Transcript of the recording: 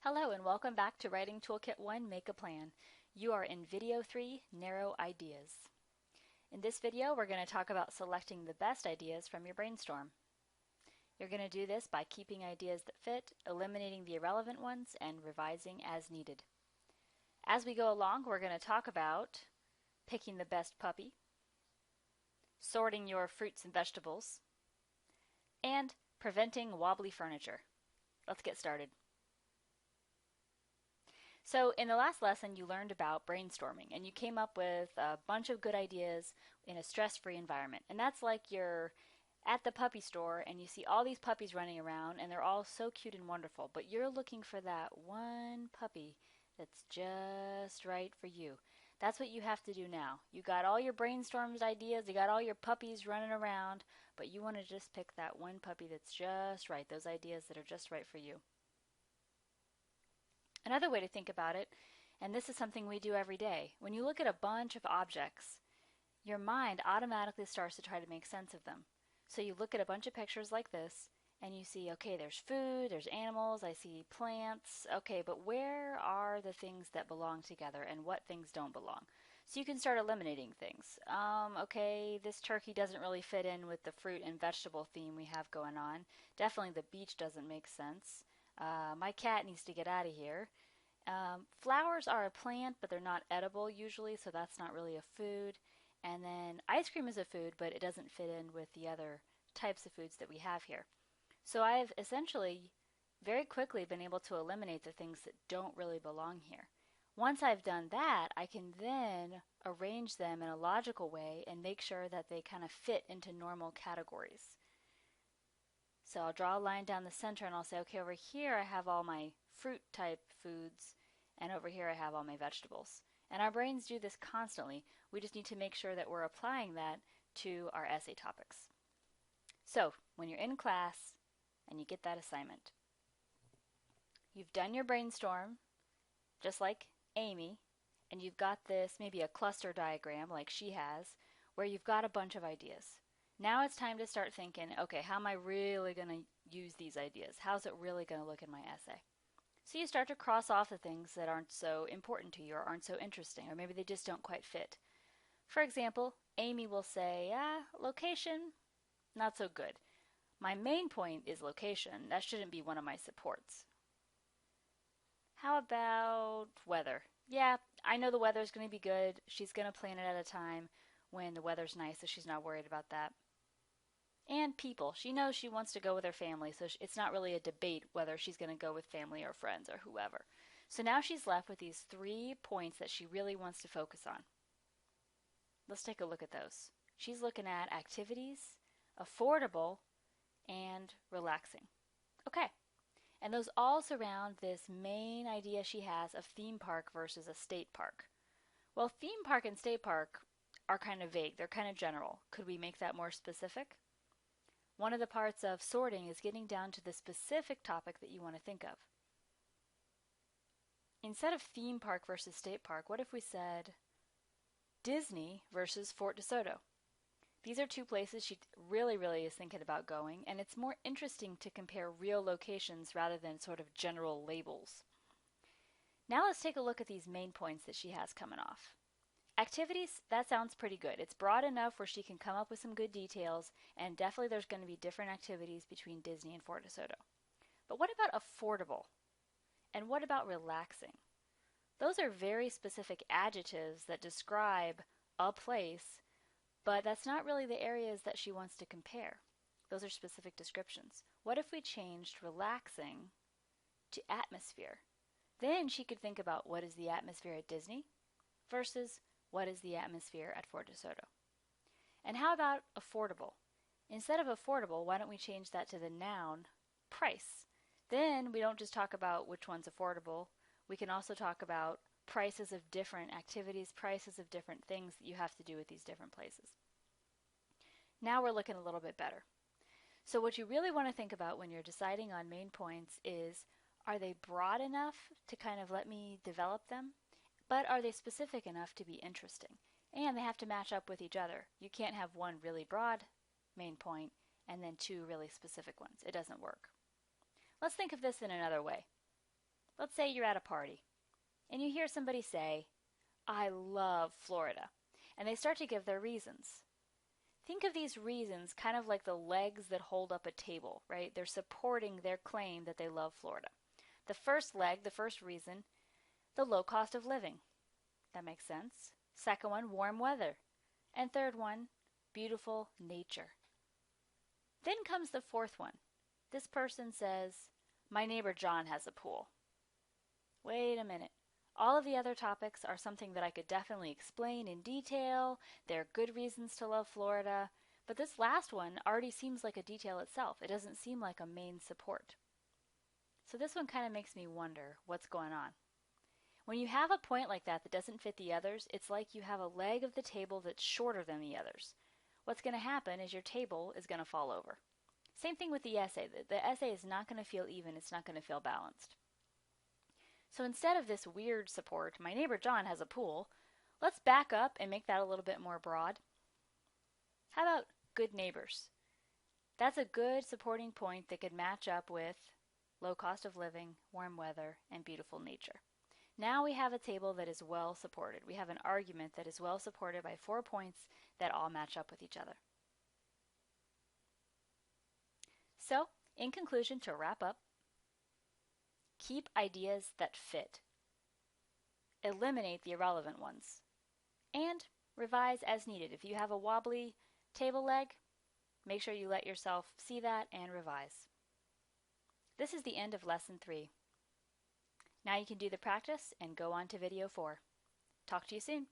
Hello and welcome back to Writing Toolkit 1, Make a Plan. You are in Video 3, Narrow Ideas. In this video, we're going to talk about selecting the best ideas from your brainstorm. You're going to do this by keeping ideas that fit, eliminating the irrelevant ones, and revising as needed. As we go along, we're going to talk about picking the best puppy, sorting your fruits and vegetables, and preventing wobbly furniture. Let's get started. So in the last lesson, you learned about brainstorming, and you came up with a bunch of good ideas in a stress-free environment. And that's like you're at the puppy store and you see all these puppies running around and they're all so cute and wonderful, but you're looking for that one puppy that's just right for you. That's what you have to do now. You got all your brainstormed ideas, you got all your puppies running around, but you want to just pick that one puppy that's just right, those ideas that are just right for you. Another way to think about it, and this is something we do every day, when you look at a bunch of objects, your mind automatically starts to try to make sense of them. So you look at a bunch of pictures like this, and you see, okay, there's food, there's animals, I see plants, okay, but where are the things that belong together and what things don't belong? So you can start eliminating things. Okay, this turkey doesn't really fit in with the fruit and vegetable theme we have going on. Definitely the beach doesn't make sense. My cat needs to get out of here. Flowers are a plant, but they're not edible usually, so that's not really a food. And then ice cream is a food, but it doesn't fit in with the other types of foods that we have here. So I've essentially very quickly been able to eliminate the things that don't really belong here. Once I've done that, I can then arrange them in a logical way and make sure that they kind of fit into normal categories. So I'll draw a line down the center and I'll say, okay, over here I have all my fruit type foods and over here I have all my vegetables. And our brains do this constantly. We just need to make sure that we're applying that to our essay topics. So when you're in class and you get that assignment, you've done your brainstorm, just like Amy, and you've got this, maybe a cluster diagram like she has, where you've got a bunch of ideas. Now it's time to start thinking, okay, how am I really going to use these ideas? How's it really going to look in my essay? So you start to cross off the things that aren't so important to you or aren't so interesting, or maybe they just don't quite fit. For example, Amy will say, location, not so good. My main point is location. That shouldn't be one of my supports. How about weather? Yeah, I know the weather's going to be good. She's going to plan it at a time when the weather's nice, so she's not worried about that. And people. She knows she wants to go with her family, so it's not really a debate whether she's going to go with family or friends or whoever. So now she's left with these 3 points that she really wants to focus on. Let's take a look at those. She's looking at activities, affordable, and relaxing. Okay. And those all surround this main idea she has of theme park versus a state park. Well, theme park and state park are kind of vague. They're kind of general. Could we make that more specific? One of the parts of sorting is getting down to the specific topic that you want to think of. Instead of theme park versus state park, what if we said Disney versus Fort DeSoto? These are 2 places she really is thinking about going, and it's more interesting to compare real locations rather than sort of general labels. Now let's take a look at these main points that she has coming off. Activities, that sounds pretty good. It's broad enough where she can come up with some good details, and definitely there's going to be different activities between Disney and Fort DeSoto. But what about affordable? And what about relaxing? Those are very specific adjectives that describe a place, but that's not really the areas that she wants to compare. Those are specific descriptions. What if we changed relaxing to atmosphere? Then she could think about what is the atmosphere at Disney versus what is the atmosphere at Fort DeSoto. And how about affordable? Instead of affordable, why don't we change that to the noun price? Then we don't just talk about which one's affordable. We can also talk about prices of different activities, prices of different things that you have to do with these different places. Now we're looking a little bit better. So what you really want to think about when you're deciding on main points is, are they broad enough to kind of let me develop them? But are they specific enough to be interesting? And they have to match up with each other. You can't have one really broad main point and then 2 really specific ones. It doesn't work. Let's think of this in another way. Let's say you're at a party and you hear somebody say, "I love Florida," and they start to give their reasons. Think of these reasons kind of like the legs that hold up a table, right? They're supporting their claim that they love Florida. The first leg, the first reason, the low cost of living. That makes sense. Second one, warm weather. And third one, beautiful nature. Then comes the fourth one. This person says, "My neighbor John has a pool." Wait a minute. All of the other topics are something that I could definitely explain in detail. There are good reasons to love Florida. But this last one already seems like a detail itself. It doesn't seem like a main support. So this one kind of makes me wonder what's going on. When you have a point like that that doesn't fit the others, it's like you have a leg of the table that's shorter than the others. What's going to happen is your table is going to fall over. Same thing with the essay. The essay is not going to feel even. It's not going to feel balanced. So instead of this weird support, "My neighbor John has a pool," let's back up and make that a little bit more broad. How about good neighbors? That's a good supporting point that could match up with low cost of living, warm weather, and beautiful nature. Now we have a table that is well supported. We have an argument that is well supported by 4 points that all match up with each other. So, in conclusion, to wrap up, keep ideas that fit. Eliminate the irrelevant ones. And revise as needed. If you have a wobbly table leg, make sure you let yourself see that and revise. This is the end of Lesson 3. Now you can do the practice and go on to Video 4. Talk to you soon.